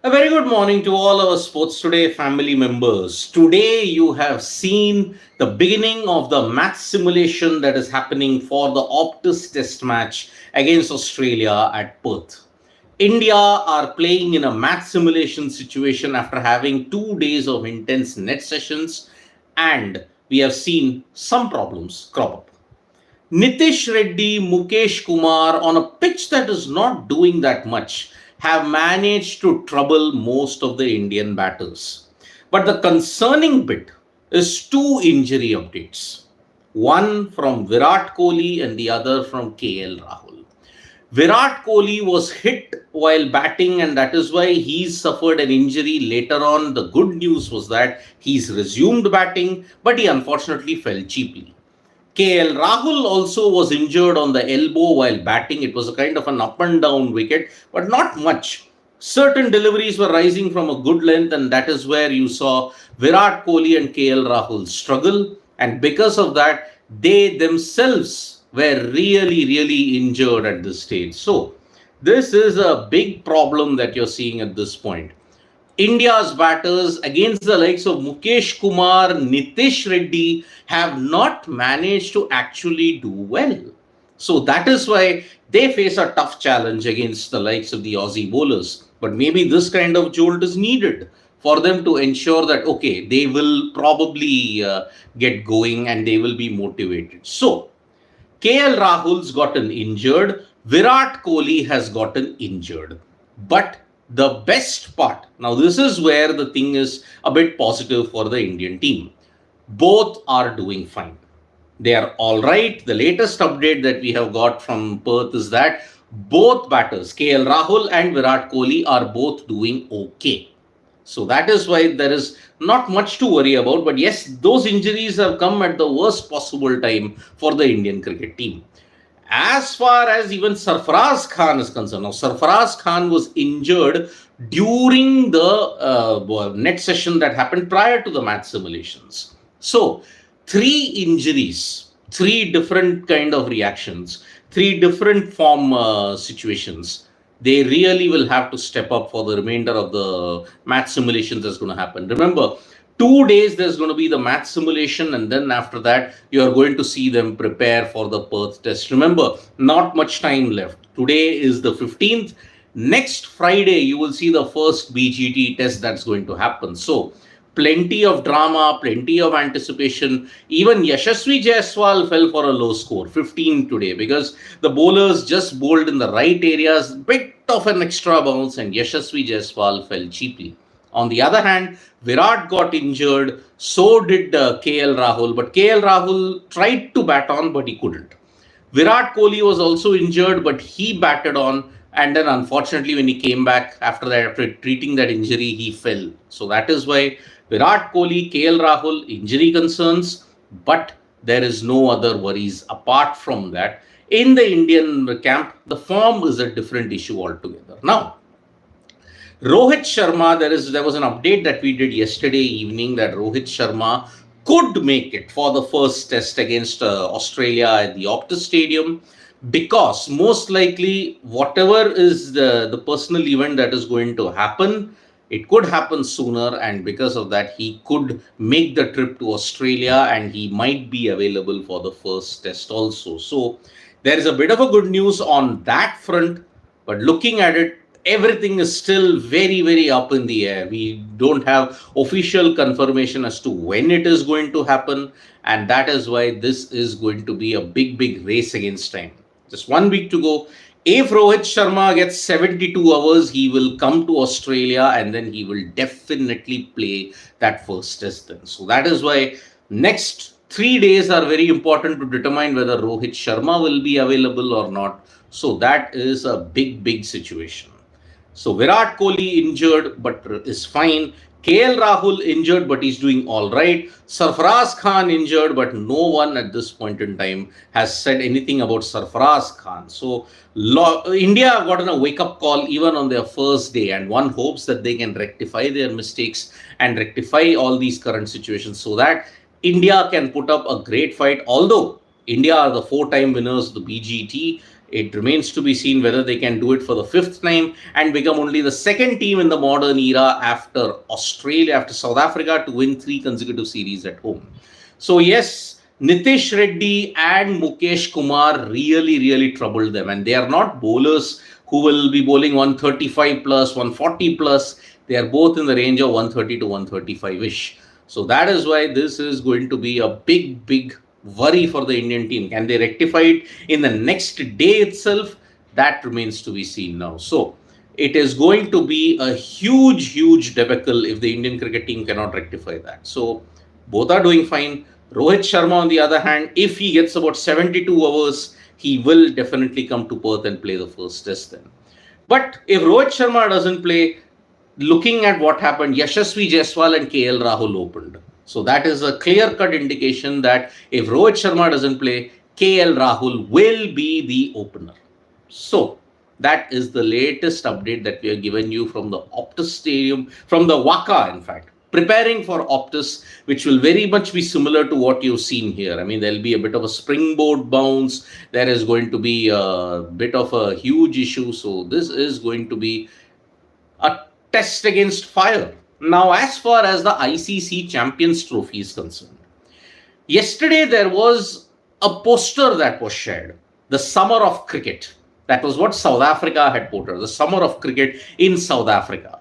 A very good morning to all our Sports Today family members. Today you have seen the beginning of the match simulation that is happening for the Optus Test match against Australia at Perth. India are playing in a match simulation situation after having 2 days of intense net sessions, and we have seen some problems crop up. Nitish Reddy, Mukesh Kumar on a pitch that is not doing that much have managed to trouble most of the Indian batters. But the concerning bit is two injury updates. One from Virat Kohli and the other from KL Rahul. Virat Kohli was hit while batting, and that is why he's suffered an injury later on. The good news was that he's resumed batting, but he unfortunately fell cheaply. KL Rahul also was injured on the elbow while batting. It was a kind of an up and down wicket, but not much. Certain deliveries were rising from a good length, and that is where you saw Virat Kohli and KL Rahul struggle. And because of that, they themselves were really injured at this stage. So, this is a big problem that you're seeing at this point. India's batters against the likes of Mukesh Kumar, Nitish Reddy have not managed to actually do well. So that is why they face a tough challenge against the likes of the Aussie bowlers. But maybe this kind of jolt is needed for them to ensure that, okay, they will probably get going and they will be motivated. So KL Rahul's gotten injured, Virat Kohli has gotten injured. But the best part, now this is where the thing is a bit positive for the Indian team. Both are doing fine. They are all right. The latest update that we have got from Perth is that both batters, KL Rahul and Virat Kohli, are both doing okay. So that is why there is not much to worry about. But yes, those injuries have come at the worst possible time for the Indian cricket team. As far as even Saras Khan is concerned, now Saras Khan was injured during the net session that happened prior to the match simulations. So, three injuries, three different kind of reactions, three different form situations. They really will have to step up for the remainder of the match simulations that's going to happen. Remember, 2 days there's going to be the match simulation, and then after that you are going to see them prepare for the Perth test. Remember, not much time left. Today is the 15th. Next Friday you will see the first BGT test that's going to happen. So plenty of drama, plenty of anticipation. Even Yashasvi Jaiswal fell for a low score, 15 today, because the bowlers just bowled in the right areas, bit of an extra bounce, and Yashasvi Jaiswal fell cheaply. On the other hand, Virat got injured, so did KL Rahul. But KL Rahul tried to bat on, but he couldn't. Virat Kohli was also injured, but he batted on. And then unfortunately, when he came back after that, after treating that injury, he fell. So that is why Virat Kohli, KL Rahul, injury concerns. But there is no other worries apart from that. In the Indian camp, the form is a different issue altogether. Now, Rohit Sharma, there was an update that we did yesterday evening that Rohit Sharma could make it for the first test against Australia at the Optus Stadium, because most likely whatever is the personal event that is going to happen, it could happen sooner, and because of that he could make the trip to Australia and he might be available for the first test also. So there is a bit of a good news on that front, but looking at it, everything is still very up in the air. We don't have official confirmation as to when it is going to happen, and that is why this is going to be a big race against time. Just 1 week to go. If Rohit Sharma gets 72 hours, he will come to Australia and then he will definitely play that first test then. So that is why next 3 days are very important to determine whether Rohit Sharma will be available or not. So that is a big situation. So Virat Kohli injured but is fine. KL Rahul injured but he's doing all right. Saras Khan injured, but no one at this point in time has said anything about Saras Khan. So India have gotten a wake-up call even on their first day, and one hopes that they can rectify their mistakes and rectify all these current situations so that India can put up a great fight. Although India are the 4-time winners of the BGT, It remains to be seen whether they can do it for the fifth time and become only the second team in the modern era after Australia, after South Africa, to win 3 consecutive series at home. So yes, Nitish Reddy and Mukesh Kumar really troubled them, and they are not bowlers who will be bowling 135 plus, 140 plus. They are both in the range of 130 to 135 ish. So that is why this is going to be a big worry for the Indian team. Can they rectify it in the next day itself? That remains to be seen now. So it is going to be a huge debacle if the Indian cricket team cannot rectify that. So both are doing fine. Rohit Sharma, on the other hand, if he gets about 72 hours, he will definitely come to Perth and play the first test then. But if Rohit Sharma doesn't play, looking at what happened, Yashasvi Jaiswal and KL Rahul opened. So that is a clear-cut indication that if Rohit Sharma doesn't play, KL Rahul will be the opener. So that is the latest update that we have given you from the Optus Stadium, from the WACA in fact, preparing for Optus, which will very much be similar to what you've seen here. I mean, there'll be a bit of a springboard bounce. There is going to be a bit of a huge issue. So this is going to be a test against fire. Now, as far as the ICC Champions Trophy is concerned, yesterday there was a poster that was shared, the Summer of Cricket. That was what South Africa had portrayed, the Summer of Cricket in South Africa.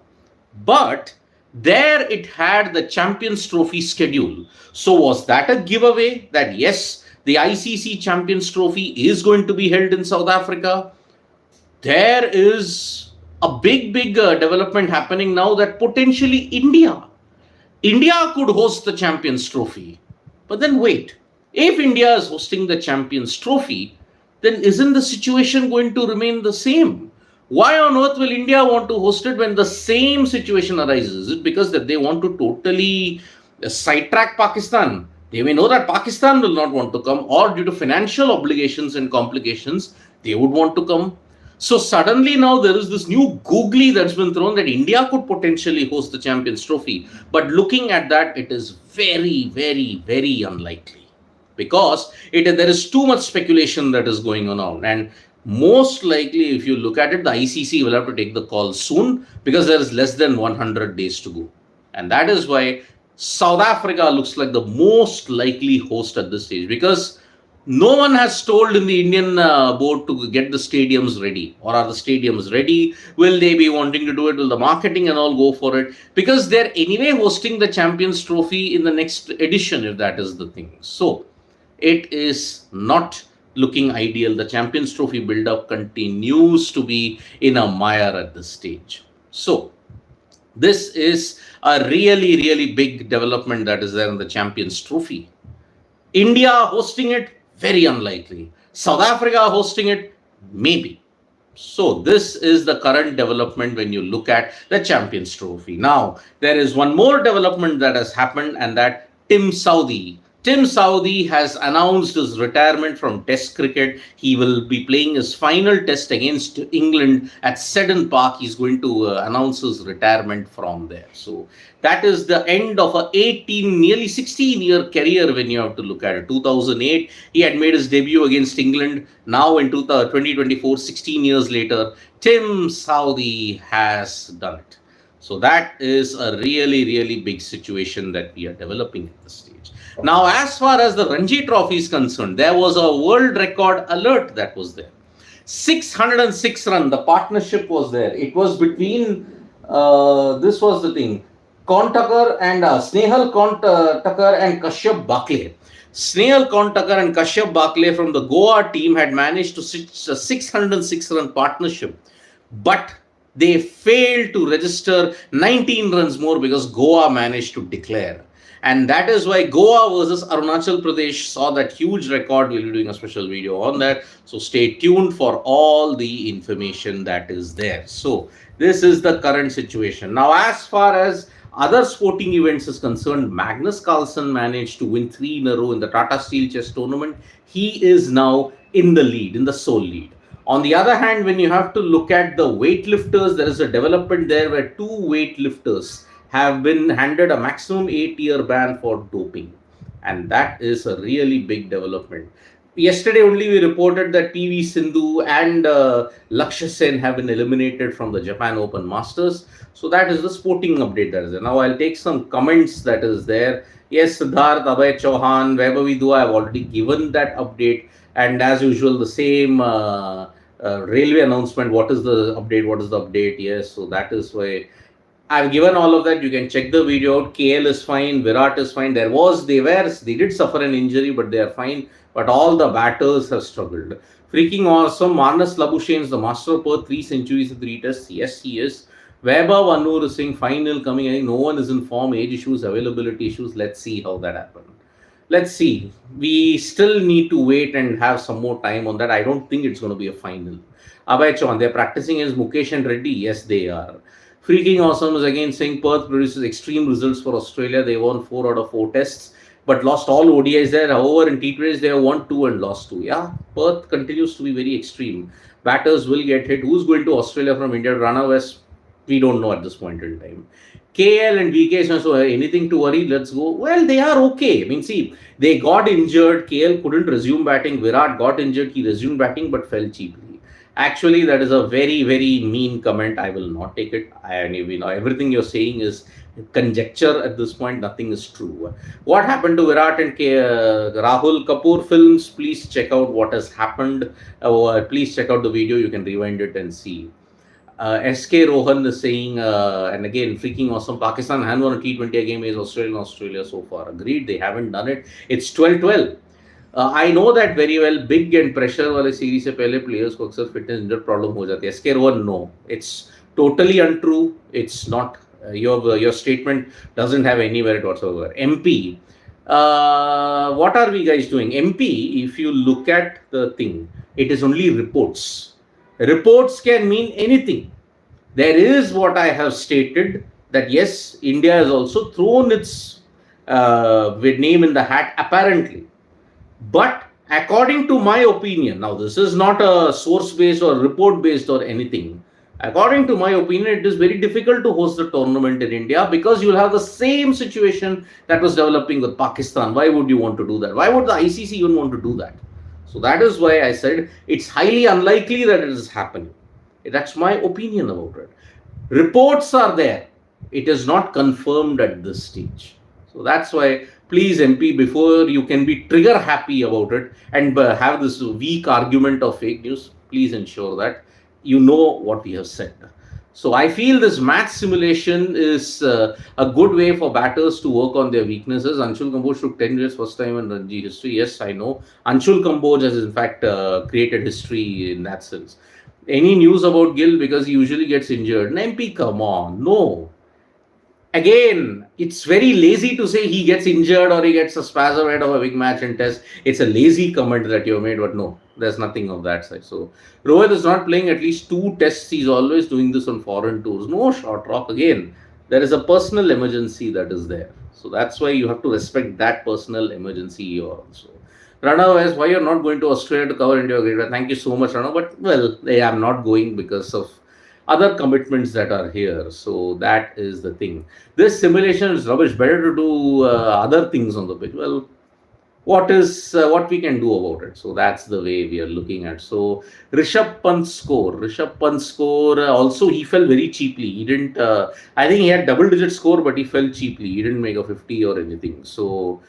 But there it had the Champions Trophy schedule. So was that a giveaway that yes, the ICC Champions Trophy is going to be held in South Africa? There is a big development happening now that potentially India could host the Champions Trophy. But then wait, if India is hosting the Champions Trophy, then isn't the situation going to remain the same? Why on earth will India want to host it when the same situation arises? Is it because that they want to totally sidetrack Pakistan? They may know that Pakistan will not want to come, or due to financial obligations and complications, they would want to come. So suddenly now there is this new googly that's been thrown that India could potentially host the Champions Trophy. But looking at that, it is very unlikely, because there is too much speculation that is going on. And most likely, if you look at it, the ICC will have to take the call soon, because there is less than 100 days to go. And that is why South Africa looks like the most likely host at this stage, because no one has told in the Indian board to get the stadiums ready. Or are the stadiums ready? Will they be wanting to do it? Will the marketing and all go for it? Because they're anyway hosting the Champions Trophy in the next edition, if that is the thing. So it is not looking ideal. The Champions Trophy build-up continues to be in a mire at this stage. So this is a really big development that is there in the Champions Trophy. India hosting it, very unlikely. South Africa hosting it, maybe. So this is the current development when you look at the Champions Trophy. Now, there is one more development that has happened, and that Tim Southee has announced his retirement from Test cricket. He will be playing his final test against England at Seddon Park. He's going to announce his retirement from there. So that is the end of a nearly 16-year career when you have to look at it. 2008, he had made his debut against England. Now in 2024, 16 years later, Tim Southee has done it. So that is a really big situation that we are developing at this stage. Now, as far as the Ranji Trophy is concerned, there was a world record alert that was there. 606 run, the partnership was there. It was between, this was the thing, Kontakar and Snehal Kontakar and Kashyap Bakle. Snehal Kontakar and Kashyap Bakle from the Goa team had managed to stitch a 606 run partnership. But they failed to register 19 runs more because Goa managed to declare. And that is why Goa versus Arunachal Pradesh saw that huge record. We'll be doing a special video on that. So stay tuned for all the information that is there. So this is the current situation. Now, as far as other sporting events is concerned, Magnus Carlsen managed to win 3 in a row in the Tata Steel Chess Tournament. He is now in the lead, in the sole lead. On the other hand, when you have to look at the weightlifters, there is a development there where 2 weightlifters have been handed a maximum 8-year ban for doping. And that is a really big development. Yesterday only we reported that PV Sindhu and Lakshya Sen have been eliminated from the Japan Open Masters. So that is the sporting update that is there. Now I'll take some comments that is there. Yes, Siddharth, Abhay Chauhan, wherever we do, I've already given that update. And as usual, the same railway announcement. What is the update? What is the update? Yes, so that is why I've given all of that. You can check the video out. KL is fine. Virat is fine. They did suffer an injury, but they are fine. But all the batters have struggled. Freaking awesome. Marnus Labuschagne is the master of Perth, 3 centuries in 3 tests. Yes, he is. Vaibhav Anur is saying final coming. I think no one is in form. Age issues, availability issues. Let's see how that happens. Let's see. We still need to wait and have some more time on that. I don't think it's going to be a final. Abhay Chauhan, they're practicing as Mukesh and Reddy. Yes, they are. Freaking awesome is again saying Perth produces extreme results for Australia. They won 4 out of 4 tests, but lost all ODIs there. However, in T20s, they have won 2 and lost 2. Yeah, Perth continues to be very extreme. Batters will get hit. Who's going to Australia from India? Run West? We don't know at this point in time. KL and VK, so anything to worry? Let's go. Well, they are okay. I mean, see, they got injured. KL couldn't resume batting. Virat got injured. He resumed batting but fell cheaply. Actually, that is a very, very mean comment. I will not take it. Everything you're saying is conjecture at this point. Nothing is true. What happened to Virat and Rahul Kapoor films? Please check out what has happened. Please check out the video. You can rewind it and see. SK Rohan is saying, and again, freaking awesome. Pakistan hasn't won a T20 game against Australia so far. Agreed, they haven't done it. It's 12-12. I know that very well. Big and pressure वाले series से पहले players को अक्सर fitness injury problem हो जाती है. SK Rohan, no, it's totally untrue. It's not. Your statement doesn't have any merit whatsoever. MP, what are we guys doing? MP, if you look at the thing, it is only reports. Reports can mean anything. There is what I have stated that yes, India has also thrown its name in the hat apparently. But according to my opinion, now this is not a source based or report based or anything. According to my opinion, it is very difficult to host the tournament in India because you'll have the same situation that was developing with Pakistan. Why would you want to do that? Why would the ICC even want to do that? So that is why I said it's highly unlikely that it is happening. That's my opinion about it. Reports are there. It is not confirmed at this stage. So that's why, please MP, before you can be trigger happy about it and have this weak argument of fake news, please ensure that you know what we have said. So I feel this match simulation is a good way for batters to work on their weaknesses. Anshul Kamboj took 10 years first time in Ranji history. Yes, I know. Anshul Kamboj has in fact created history in that sense. Any news about Gill because he usually gets injured? MP, come on. No. Again, it's very lazy to say he gets injured or he gets a spasm ahead of a big match and test. It's a lazy comment that you made, but no, there's nothing of that side. So Rohit is not playing at least 2 tests. He's always doing this on foreign tours. No short rock. Again, there is a personal emergency that is there. So that's why you have to respect that personal emergency also. Rana asks, why you're not going to Australia to cover India? Great. Thank you so much, Rana. But well, I'm not going because of other commitments that are here. So that is the thing. This simulation is rubbish. Better to do other things on the pitch. Well, what we can do about it? So that's the way we are looking at. So Rishabh Pant score. Also he fell very cheaply. He didn't. I think he had double-digit score, but he fell cheaply. He didn't make a 50 or anything. So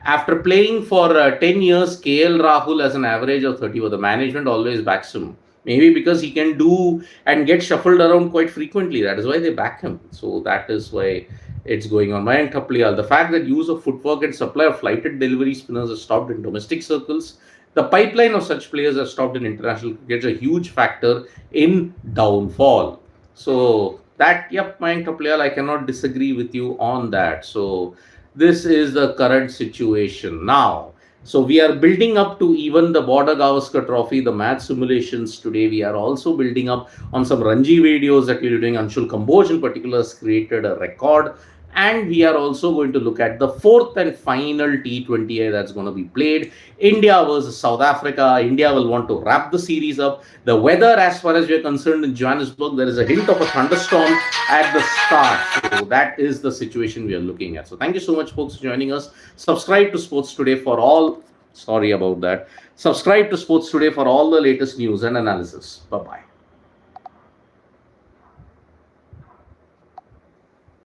after playing for 10 years, KL Rahul has an average of 30. But the management always backs him. Maybe because he can do and get shuffled around quite frequently. That is why they back him. So that is why it's going on. Mayank Thapliyal, the fact that use of footwork and supply of flighted delivery spinners has stopped in domestic circles. The pipeline of such players has stopped in international cricket is a huge factor in downfall. So that, yep, Mayank Thapliyal, I cannot disagree with you on that. So this is the current situation now. So we are building up to even the Border Gavaskar Trophy, the match simulations today. We are also building up on some Ranji videos that we are doing. Anshul Kamboj in particular has created a record. And we are also going to look at the 4th and final T20I that's going to be played. India versus South Africa. India will want to wrap the series up. The weather, as far as we are concerned in Johannesburg, there is a hint of a thunderstorm at the start. So that is the situation we are looking at. So thank you so much, folks, for joining us. Subscribe to Sports Today for all. Sorry about that. Subscribe to Sports Today for all the latest news and analysis. Bye bye.